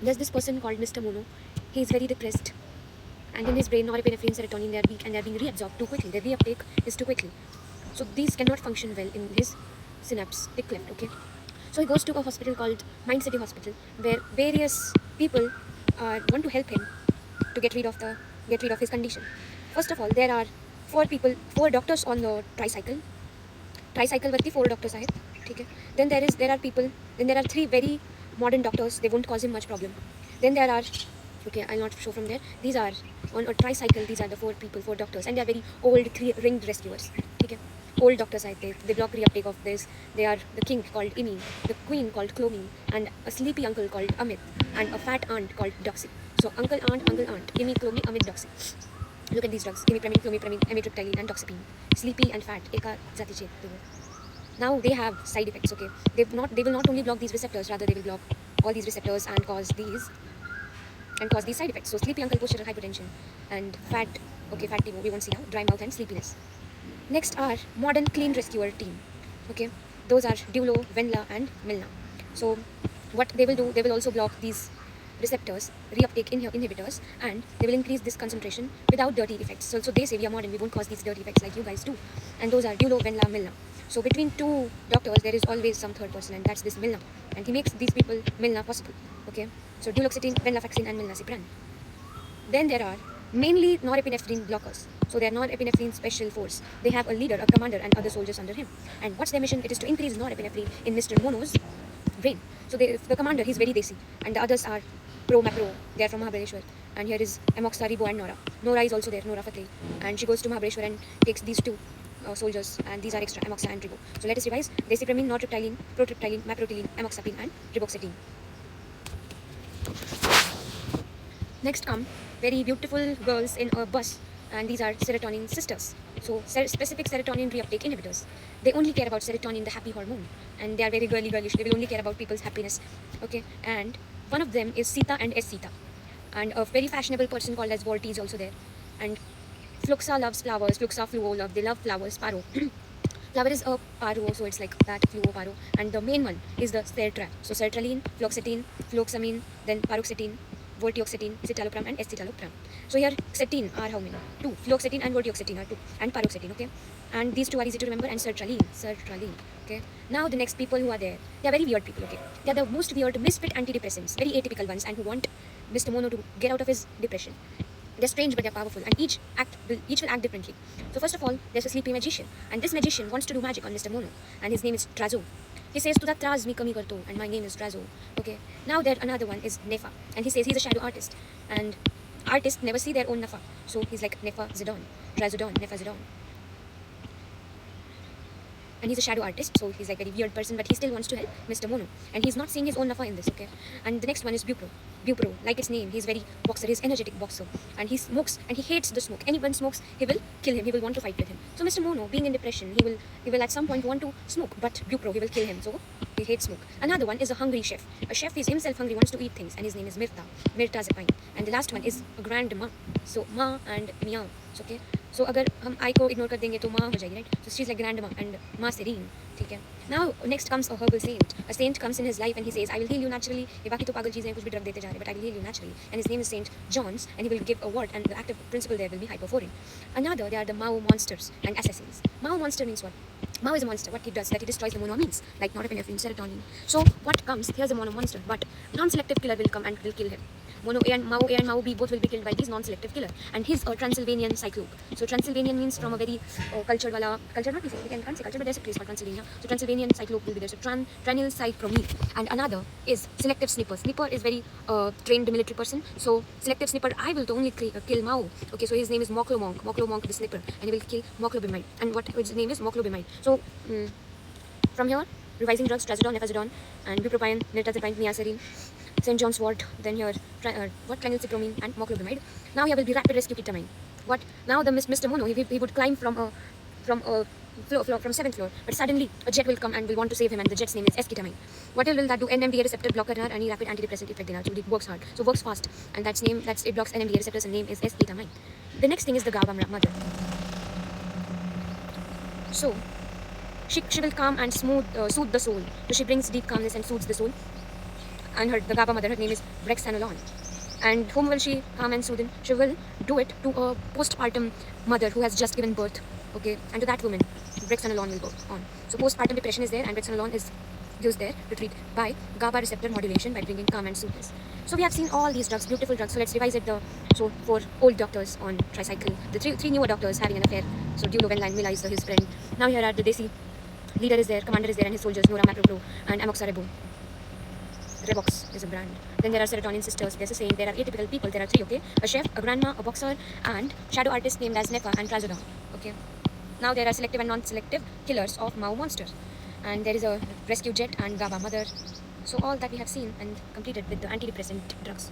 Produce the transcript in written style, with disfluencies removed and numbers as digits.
There's this person called Mr. Mono. He is very depressed, and in his brain, norepinephrine, serotonin, they are weak and they are being reabsorbed too quickly. Their reuptake is too quickly. So these cannot function well in his synaptic cleft. Okay. So he goes to a hospital called Mind City Hospital, where various people want to help him to get rid of his condition. First of all, there are four doctors on the tricycle वरती 4 doctors आहेत, ठीक है. Then there are 3 very modern doctors. They won't cause him much problem. Then there are, okay, I'll not show from there. These are on a tricycle. These are the 4 doctors, and they are very old 3 ringed rescuers, ठीक है. Old doctors I think they block reuptake of this. They are the king called Imi, the queen called Clomi, and a sleepy uncle called Amit, and a fat aunt called Doxy. So uncle, aunt, Imi, Clomi, Amit, Doxy. Look at these drugs: imipramine, clomipramine, amitriptyline, and doxepine. Sleepy and fat, eka जातीचे Now they have side effects. Okay, they will not only block these receptors, rather they will block all these receptors and cause these side effects. So sleepy uncle posture hypertension, and fat, okay, fat we won't see now, dry mouth and sleepiness. Next are modern clean rescuer team. Okay, those are Dulo, Venla, and Milna. So what they will do, they will also block these receptors, reuptake inhibitors, and they will increase this concentration without dirty effects. So they say we are modern, we won't cause these dirty effects like you guys do. And those are Dulo, Venla, Milna. So between 2 doctors, there is always some third person, and that's this Milna. And he makes these people Milna possible. Okay, so duloxetine, venlafaxine, and milnacipran. Then there are mainly norepinephrine blockers. So they are norepinephrine special force. They have a leader, a commander, and other soldiers under him. And what's their mission? It is to increase norepinephrine in Mr. Mono's brain. So the commander, he's very desi, and the others are pro-macro. They are from Mahabaleshwar. And here is Amoxa, Ribo, and Nora. Nora is also there, Nora Fateh. And she goes to Mahabaleshwar and takes these 2 soldiers, and these are extra, Amoxa and Ribo. So let us revise: desipramine, nortriptyline, protriptyline, maprotilene, amoxapine, and riboxetine. Next come very beautiful girls in a bus, and these are serotonin sisters. So specific serotonin reuptake inhibitors. They only care about serotonin, the happy hormone, and they are very girlish. They will only care about people's happiness. Okay, and one of them is Sita and S. Sita, and a very fashionable person called as Volti is also there. And Fluxa loves flowers. Fluxa, Fluo love. They love flowers. Paro. Flower is a paro, so it's like that, fluo, paro. And the main one is the sertrap. So sertraline, fluoxetine, fluoxamine, then paroxetine, voltioxetine, citalopram, and escitalopram. So here xetine are how many? 2. Fluoxetine and voltioxetine are 2. And paroxetine, okay? And these 2 are easy to remember, and sertraline, okay? Now the next people who are there, they are very weird people, okay? They are the most weird misfit antidepressants, very atypical ones, and who want Mr. Mono to get out of his depression. They're strange, but they're powerful, and each will act differently. So first of all, there's a sleepy magician, and this magician wants to do magic on Mr. Mono, and his name is Trazo. He says, "Tu traz mi kami karto," and my name is Trazo. Okay. Now there another one is Nefa, and he says he's a shadow artist, and artists never see their own Nafa, so he's like Nefa Zidon, Trazodon, Nefa Zidon. And he's a shadow artist, so he's like a very weird person, but he still wants to help Mr. Mono, and he's not seeing his own Nafa in this, okay? And the next one is Bupro, like its name, he's very boxer, he's energetic boxer, and he smokes, and he hates the smoke. Anyone smokes, he will kill him, he will want to fight with him. So Mr. Mono, being in depression, he will at some point want to smoke, but Bupro, he will kill him, so he hates smoke. Another one is a hungry chef. A chef is himself hungry, wants to eat things, and his name is Mirta Zepine. And the last one is a grandma, so Ma and Meow. So okay, so अगर हम I को ignore कर देंगे तो माँ हो जाएगी, right? So she's like grandma and माँ serene, ठीक है? Now next comes a herbal saint. A saint comes in his life and he says, "I will heal you naturally." ये बाकी तो पागल चीजें हैं, कुछ भी ड्रग देते जा रहे हैं, but I will heal you naturally. And his name is Saint John's, and he will give a word, and the active principle there will be hyperforin. Another, they are the Mao monsters and assassins. Mao monster means what? Mao is a monster. What he does, that he destroys the monoamines, like norepinephrine, serotonin. So what comes? Here's a mono monster, but non-selective killer will come and will kill him. Mono A and Mao B both will be killed by these non-selective killer. And he's a Transylvanian cyclope. So Transylvanian means from a very culture not we can't say culture, but there's a place called Transylvania. So Transylvanian cyclope will be there. So tranylcypromine. And another is selective snipper. Snipper is very trained military person. So selective snipper, I will only kill Mao. Okay, so his name is Moklo Monk the snipper, and he will kill moclobemide. And what his name is moclobemide. So from here, revising drugs: trazodone, nefazodone, and bupropion, nirtazepine, niacerine, St. John's wort, then here tranylcypromine and moclobemide. Now here will be rapid rescue ketamine. What? Now the Mr. Mono, he would climb from 7th floor, but suddenly a jet will come and will want to save him, and the jet's name is esketamine. What will that do? NMDA receptor blocker and any rapid antidepressant effect in so it works hard, so works fast, and it blocks NMDA receptors, and name is esketamine. The next thing is the GABA mother. So she will calm and soothe the soul. So she brings deep calmness and soothes the soul. and the GABA mother, her name is Brexanolone. And whom will she calm and soothe? She will do it to a postpartum mother who has just given birth, okay, and to that woman, Brexanolone will go on. So postpartum depression is there, and Brexanolone is used there to treat by GABA receptor modulation by bringing calm and soothness. So we have seen all these drugs, beautiful drugs. So let's revise it. So for old doctors on tricycle, the three newer doctors having an affair. So Dulovan Mila is his friend. Now here are the Desi leader is there, commander is there, and his soldiers, Nora Macro and Amoxarabo. Revox is a brand. Then there are serotonin sisters. There's a saying there are atypical people. There are three, okay? A chef, a grandma, a boxer, and shadow artist named as Nefa and Trazodone. Okay. Now there are selective and non-selective killers of Mao monsters. And there is a rescue jet and GABA mother. So all that we have seen and completed with the antidepressant drugs.